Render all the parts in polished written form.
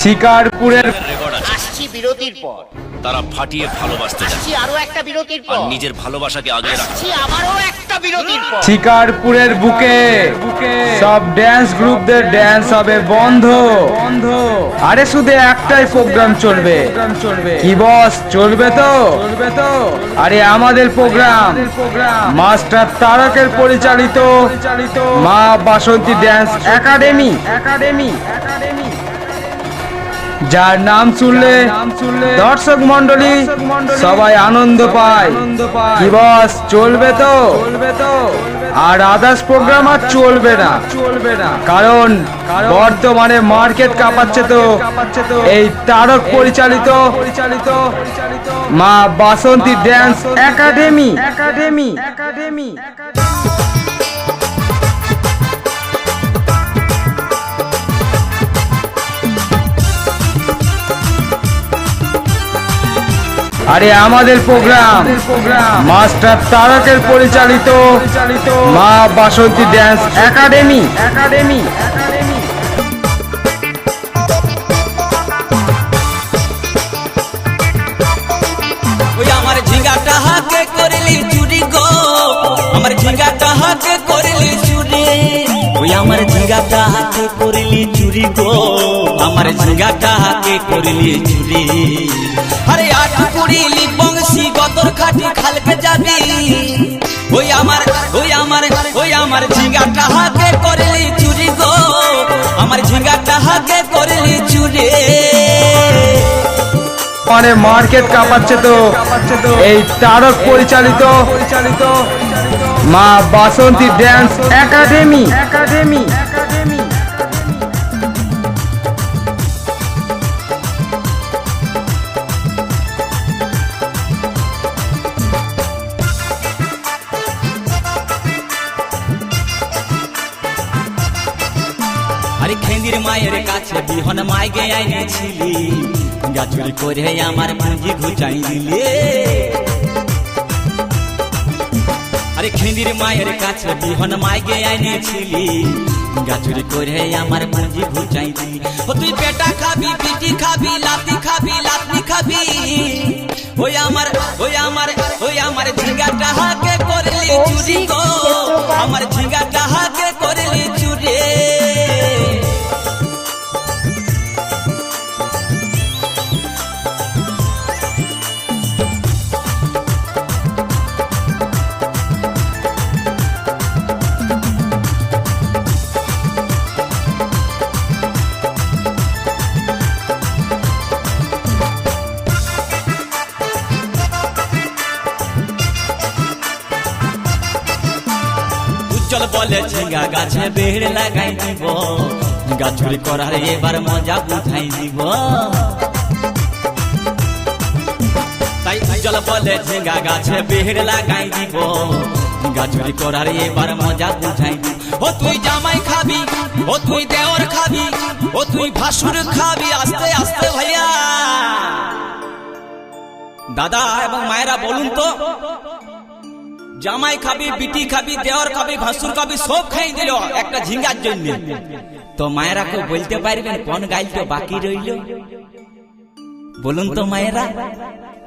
শিকারপুরের আসছি বিরতির পর, তারা ফাটিয়ে ভালোবাসতে চায় আসছি আরো একটা বিরতির আর পর, নিজের ভালোবাসাকে আগলে রাখে। আসছি আবারও একটা বিরতির পর। শিকারপুরের বুকে সব ড্যান্স গ্রুপদের ড্যান্স হবে বন্ধ। আরে শুধু একটাই প্রোগ্রাম চলবে, কি বস চলবে তো? আরে আমাদের প্রোগ্রাম মাস্টার তারকের পরিচালিত মা বাসন্তী ড্যান্স একাডেমি, যার নাম শুনলে দর্শক মন্ডলী সবাই আনন্দ পায়। কি বস চলবে তো? আর আদার্স প্রোগ্রাম আর চলবে না, কারণ বর্তমানে মার্কেট কাঁপাচ্ছে তো এই তারক পরিচালিত মা বাসন্তী ড্যান্স একাডেমি। আরে আমাদের প্রোগ্রাম মাস্টার তারকের পরিচালিত মা বাসন্তী ড্যান্স একাডেমি। ওই আমার ঝিঙ্গাটা হাতে করলি চুরি গো, আমার ঝিঙ্গাটা হাতে করলি চুরি। ওই আমার ঝিঙ্গাটা হাতে করলি চুরি গো, আমার ঝিঙ্গাটা হাতে করলি চুরি। আরে আট কুড়িলি বংশী গতর খাটি খালকে যাবি। ওই আমার ঝিঙ্গাটা হাতে করলি চুরি গো, আমার ঝিঙ্গাটা হাতে করলি চুরি। মানে মার্কেট কাঁপাচ্ছে তো এই তারক পরিচালিত মা বাসন্তী ড্যান্স একাডেমি। আরে খেন্দির মায়ের কাছে বিহন মাইগে আইনেছিলি, গাছুরি করে আমার পুঁজি ঘুচাই দিলে। আরে খেন্দির মায়ের কাছে বিহন মাইগে আইনেছিলি, গাছুরি করে আমার পুঁজি ঘুচাই দিলি। ও তুই পেটা খাবি, পিটি খাবি, লাতি খাবি, লাতি খাবি। ওই আমার ঝিঙ্গাটা হাকে করলি চুরি গো, আমার ঝিঙ্গাটা হাকে করলি চুরি। উজ্জ্বল বলে ঝিঙ্গা গাছে বেড় লাগাই দিব, গাছুরি করার এবার মজা বুঝাই দিব। তাই উজ্জ্বল বলে ঝিঙ্গা গাছে বেড় লাগাই দিব, গাছুরি করার এবার মজা বুঝাই দিব। ও তুই জামাই খাবি, ও তুই দেওর খাবি, ও তুই ভাসুর খাবি। আস্তে আস্তে ভাইয়া দাদা এবং মায়েরা বলুন তো, জামাই খাবি, বিটি খাবি, দেওর খাবি, ভাসুর খাবি, সব খাই দিল একটা ঝিঙ্গার জন্য। তো মায়েরা কেউ বলতে পারবেন কোন গাইল বাকি রইল? বলুন তো মায়েরা।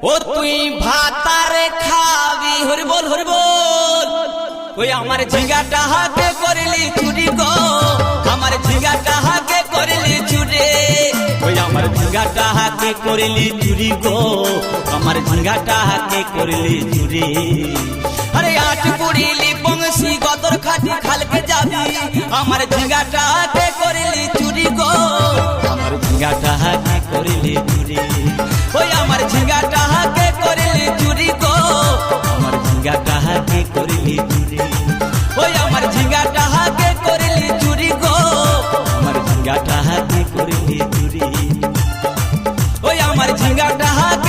ও তুই ভাতারে খাবি, হরি বল হরি বল। ওই আমার ঝিঙ্গাটা হাতে করলি চুরি গো, আমার ঝিঙ্গাটা হাতে করলি চুরি। ওই আমার ঝিঙ্গাটা হাতে করলি চুরি গো, আমার ঝিঙ্গাটা হাতে করলি চুরি। আরে আট কুড়িলি বংশী গতর খাটি খালকে যাবি, আমার ঝিঙ্গাটা হাতে করলি চুরি গো, আমার ঝিঙ্গাটা হাতে করলি চুরি। ওই আমার ঝিঙ্গাটা হাতে করলি চুরি গো, আমার ঝিঙ্গাটা হাতে করলি চুরি। ওই আমার ঝিঙ্গাটা হাতে করলি চুরি গো, আমার ঝিঙ্গাটা হাতে করলি চুরি। ওই আমার ঝিঙ্গাটা হাতে